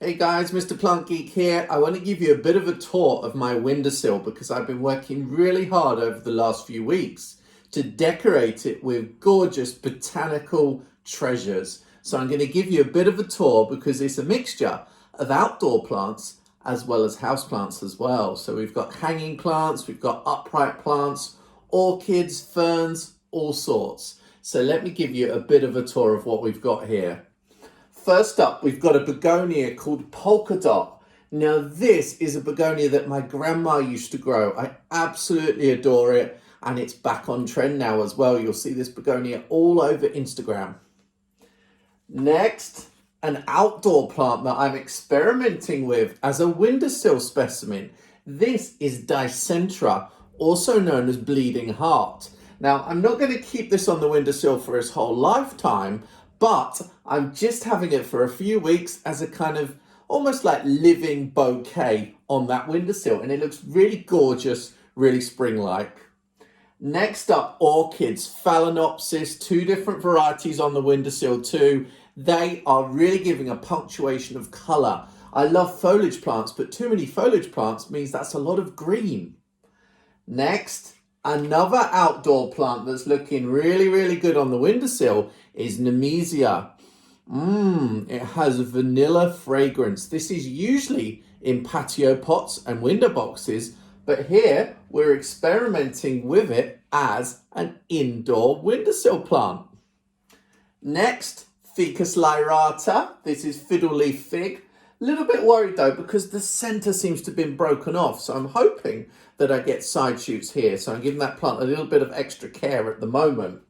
Hey guys, Mr. Plant Geek here. I want to give you a bit of a tour of my windowsill because I've been working really hard over the last few weeks to decorate it with gorgeous botanical treasures. So I'm going to give you a bit of a tour because it's a mixture of outdoor plants as well as house plants as well. So we've got hanging plants, we've got upright plants, orchids, ferns, all sorts. So let me give you a bit of a tour of what we've got here. First up, we've got a begonia called Polka Dot. Now this is a begonia that my grandma used to grow. I absolutely adore it, and it's back on trend now as well. You'll see this begonia all over Instagram. Next, an outdoor plant that I'm experimenting with as a windowsill specimen. This is Diecerra, also known as bleeding heart. Now, I'm not going to keep this on the windowsill for its whole lifetime, but I'm just having it for a few weeks as a kind of almost like living bouquet on that windowsill, and it looks really gorgeous, really spring-like. Next up, orchids, Phalaenopsis, two different varieties on the windowsill too. They are really giving a punctuation of colour. I love foliage plants, but too many foliage plants means that's a lot of green. Next, another outdoor plant that's looking really, really good on the windowsill is Nummy Ziya. It has a vanilla fragrance. This is usually in patio pots and window boxes, but here we're experimenting with it as an indoor windowsill plant. Next, Ficus lyrata. This is fiddle leaf fig. A little bit worried though because the center seems to have been broken off, so I'm hoping that I get side shoots here. So I'm giving that plant a little bit of extra care at the moment.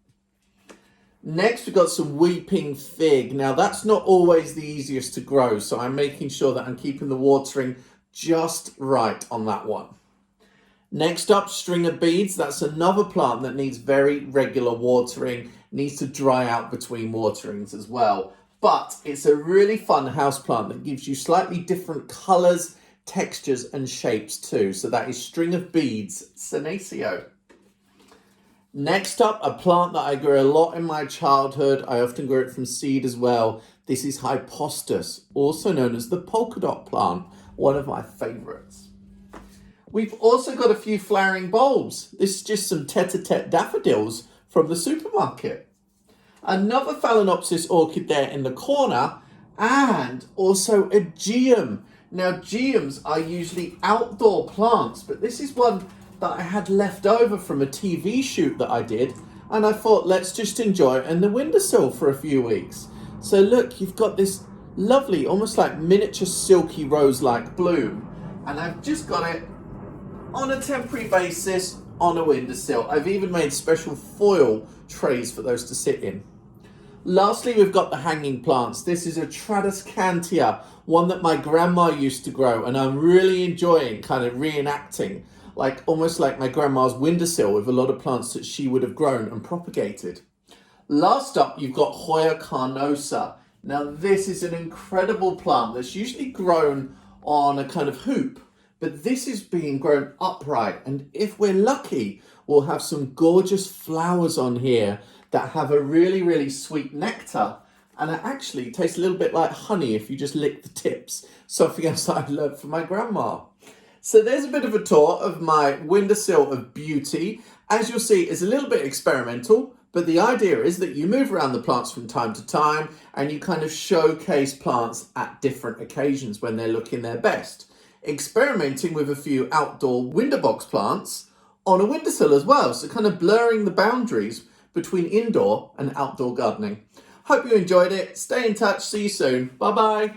Next, we've got some weeping fig. Now that's not always the easiest to grow, so I'm making sure that I'm keeping the watering just right on that one. Next up, string of beads. That's another plant that needs very regular watering, needs to dry out between waterings as well. But it's a really fun house plant that gives you slightly different colors, textures and shapes too. So that is string of beads, Senecio. Next up, a plant that I grew a lot in my childhood. I often grew it from seed as well. This is Hypostus, also known as the polka dot plant, one of my favorites. We've also got a few flowering bulbs. This is just some tete-a-tete daffodils from the supermarket. Another Phalaenopsis orchid there in the corner, and also a geum. Now, geums are usually outdoor plants, but this is one that I had left over from a TV shoot that I did, and I thought, let's just enjoy it in the windowsill for a few weeks. So look, you've got this lovely, almost like miniature silky rose-like bloom, and I've just got it on a temporary basis on a windowsill. I've even made special foil trays for those to sit in. Lastly, we've got the hanging plants. This is a Tradescantia, one that my grandma used to grow, and I'm really enjoying kind of reenacting, like almost like my grandma's windowsill with a lot of plants that she would have grown and propagated. Last up, you've got Hoya carnosa. Now, this is an incredible plant that's usually grown on a kind of hoop, but this is being grown upright, and if we're lucky, we'll have some gorgeous flowers on here that have a really, really sweet nectar, and it actually tastes a little bit like honey if you just lick the tips, something else I learned from my grandma. So there's a bit of a tour of my windowsill of beauty. As you'll see, it's a little bit experimental, but the idea is that you move around the plants from time to time and you kind of showcase plants at different occasions when they're looking their best. Experimenting with a few outdoor window box plants on a windowsill as well, so kind of blurring the boundaries between indoor and outdoor gardening. Hope you enjoyed it. Stay in touch. See you soon. Bye-bye.